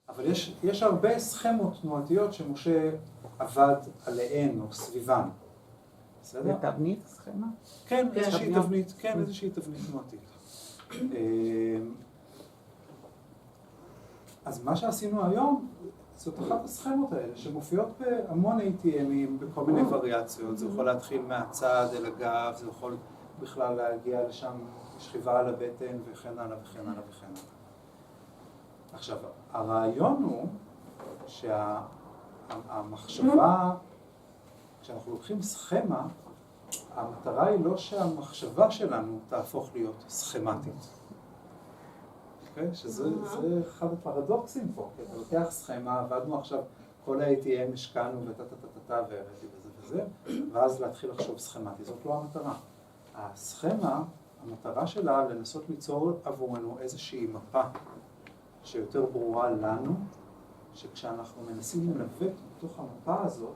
אבל יש הרבה סכמות תנועתיות שמשה עבד עליהן או סביבן. זה תבנית סכמה? כן, איזושהי תבנית, כן, איזושהי תבנית תנועתית. אז מה שעשינו היום, זאת אחת הסכמות האלה, שמופיעות בהמון ATM'ים, בכל מיני וריאציות. זה יכול להתחיל מהצד אל הגב, זה יכול בכלל להגיע לשם שכיבה על הבטן וכן הלאה וכן הלאה וכן הלאה. עכשיו, הרעיון הוא שהמחשבה, כשאנחנו לוקחים סכמה, המטרה היא לא שהמחשבה שלנו תהפוך להיות סכמטית. שזה אחד הפרדוקסים פה, כי אתה לוקח סכמה, עבדנו עכשיו, כל ה-ATM השקענו והראיתי וזה, ואז להתחיל לחשוב סכמטי. זאת לא המטרה. הסכמה, המטרה שלה לנסות ליצור עבורנו איזושהי מפה שיותר ברורה לנו, שכשאנחנו מנסים לנווט בתוך המפה הזאת,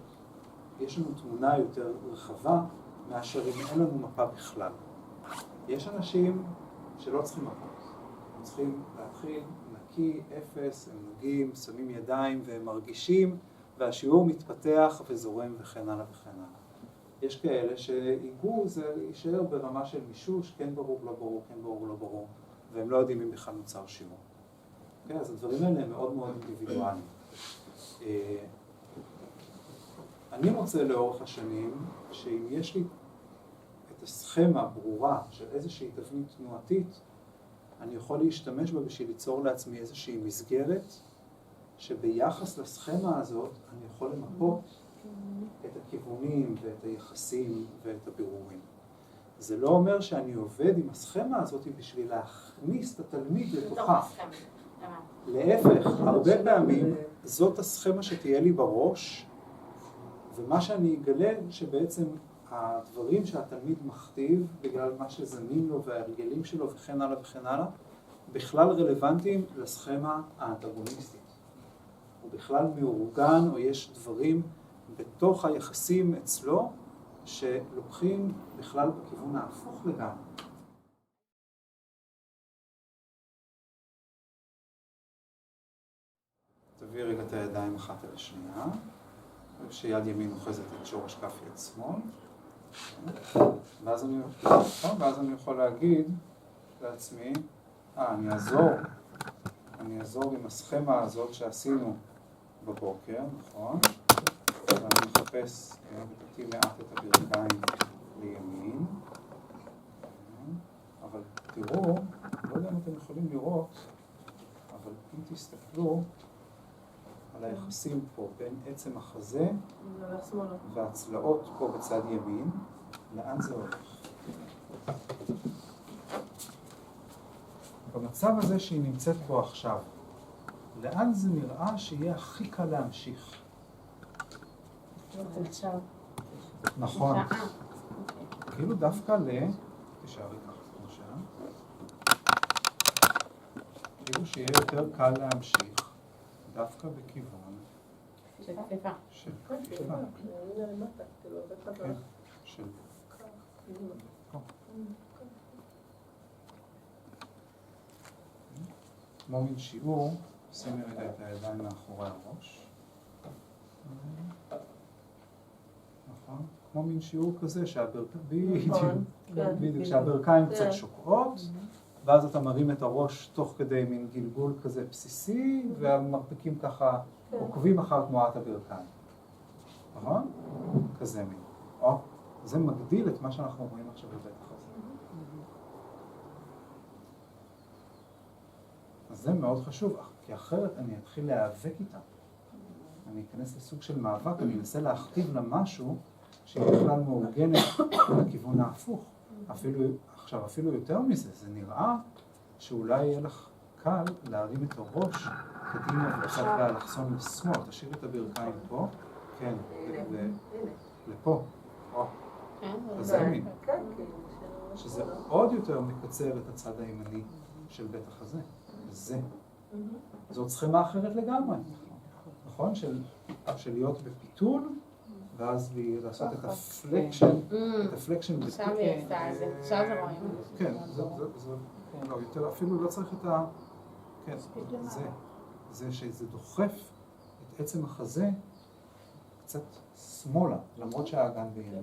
יש לנו תמונה יותר רחבה מאשר אם אין לנו מפה בכלל. יש אנשים שלא צריכים מפה. הם צריכים להתחיל נקי, אפס, הם נוגעים, שמים ידיים והם מרגישים, והשיעור מתפתח וזורם וכן הלאה וכן הלאה. יש כאלה שהיגעו, זה יישאר ברמה של מישוש, כן ברור, לא ברור, כן ברור, לא ברור, והם לא יודעים אם בכלל נוצר שיעור. אז הדברים האלה הם מאוד מאוד אינדיבידואליים. אני מוצא לאורך השנים שאם יש לי את הסכמה ברורה של איזושהי תבנית תנועתית, אני יכול להשתמש בה בשביל ליצור לעצמי איזושהי מסגרת שביחס לסכמה הזאת אני יכול למפות את הכיוונים ואת היחסים ואת הבירורים. זה לא אומר שאני עובד עם הסכמה הזאת בשביל להכניס את התלמיד לתוכה. להפך, הרבה פעמים זאת הסכמה שתהיה לי בראש, ומה שאני אגלה שבעצם הדברים שהתלמיד מכתיב בגלל מה שזמין לו וההרגלים שלו וכן הלאה וכן הלאה, בכלל רלוונטיים לסכמה האנטגוניסטית. הוא בכלל מאורגן או יש דברים בתוך היחסים אצלו שלוקחים בכלל בכיוון ההפוך לגמרי. תביא רגע את הידיים אחת אל השנייה, שיד ימין אוחזת את שורש כף יד שמאל, ואז אני יכול להגיד לעצמי, אני אעזור עם הסכמה הזאת שעשינו בבוקר, נכון? ואני מחפש, ותקטי מעט את הברכיים לימין, אבל תראו, לא יודע אם אתם יכולים לראות, אבל אם תסתכלו על היחסים פה בין עצם החזה והצלעות פה בצד ימין, לאן זה הולך? במצב הזה שהיא נמצאת פה עכשיו, לאן זה נראה שיהיה הכי קל להמשיך? נכון. כאילו דווקא תשארי ככה כמו כאילו שיהיה יותר קל להמשיך דווקא בכיוון של כתיבה. של כתיבה. כן, של כמו מין שיעור, שימי רגע את הידיים מאחורי הראש. נכון? כמו מין שיעור כזה שהברכיים קצת שוקעות, ואז אתה מרים את הראש תוך כדי מין גלגול כזה בסיסי, והמרפקים ככה עוקבים אחר תנועת הברכיים. נכון? כזה מין. זה מגדיל את מה שאנחנו רואים עכשיו בבית החזה. אז זה מאוד חשוב, כי אחרת אני אתחיל להיאבק איתה. אני אכנס לסוג של מאבק, אני אנסה להכתיב לה משהו שהיא בכלל מאורגנת לכיוון ההפוך. אפילו יותר מזה, זה נראה שאולי יהיה לך קל להרים את הראש קדימה וקצת באלכסון לשמאל. תשאיר את הברכיים פה, כן, לפה. זה מין. שזה עוד יותר מקצר את הצד הימני של בית החזה. זה. זאת סכמה אחרת לגמרי. נכון? של להיות בפיתול, ואז לעשות את הפלקשן. עכשיו היא עשתה את זה. עכשיו זה רואים. כן, זה לא יותר, אפילו לא צריך את ה... כן, זה. זה שזה דוחף את עצם החזה קצת שמאלה, למרות שהאגן בימין.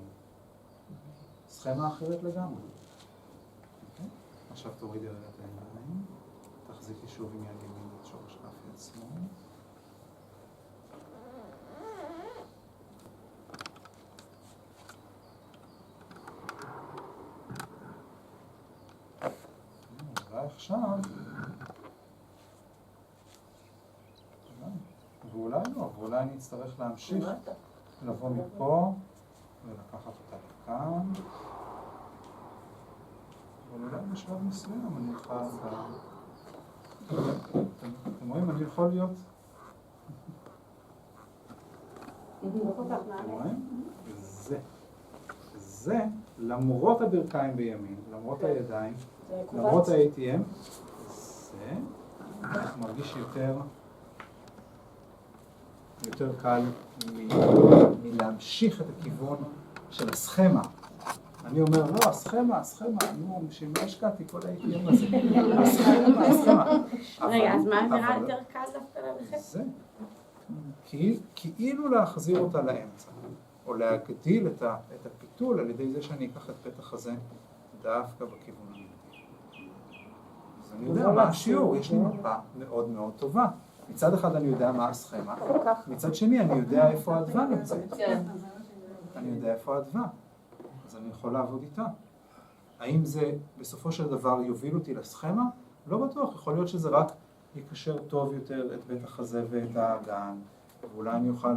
סכמה אחרת לגמרי. אוקיי? עכשיו תורידי רגע את העיניים, תחזיקי שוב עם יד ימין את שורש כף יד שמאל. ועכשיו, ואולי לא, ואולי אני אצטרך להמשיך לבוא מפה ולקחת אותה לכאן, אבל אולי בשלב מסוים אני אוכל אתם רואים, אני יכול להיות אתם רואים? זה למרות הברכיים בימין, למרות הידיים, למרות ה-ATM, זה מרגיש יותר קל מלהמשיך את הכיוון של הסכמה. אני אומר, לא, הסכמה, נו, בשביל מה השקעתי כל ה-ATM הזה? הסכמה. רגע, אז מה נראה יותר קל דווקא ללכת? זה. כאילו להחזיר אותה לאמצע, או להגדיל את הפיתול על ידי זה שאני אקח את פתח הזה דווקא בכיוון האמיתי. אז אני יודע מה השיעור, יש לי מפה מאוד מאוד טובה. מצד אחד אני יודע מה הסכמה, מצד שני אני יודע איפה האדווה נמצאת. אני יודע איפה האדווה, אז אני יכול לעבוד איתה. האם זה בסופו של דבר יוביל אותי לסכמה? לא בטוח, יכול להיות שזה רק יקשר טוב יותר את בית החזה ואת האגן, ואולי אני אוכל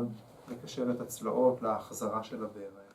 לקשר את הצלעות להחזרה של הברך.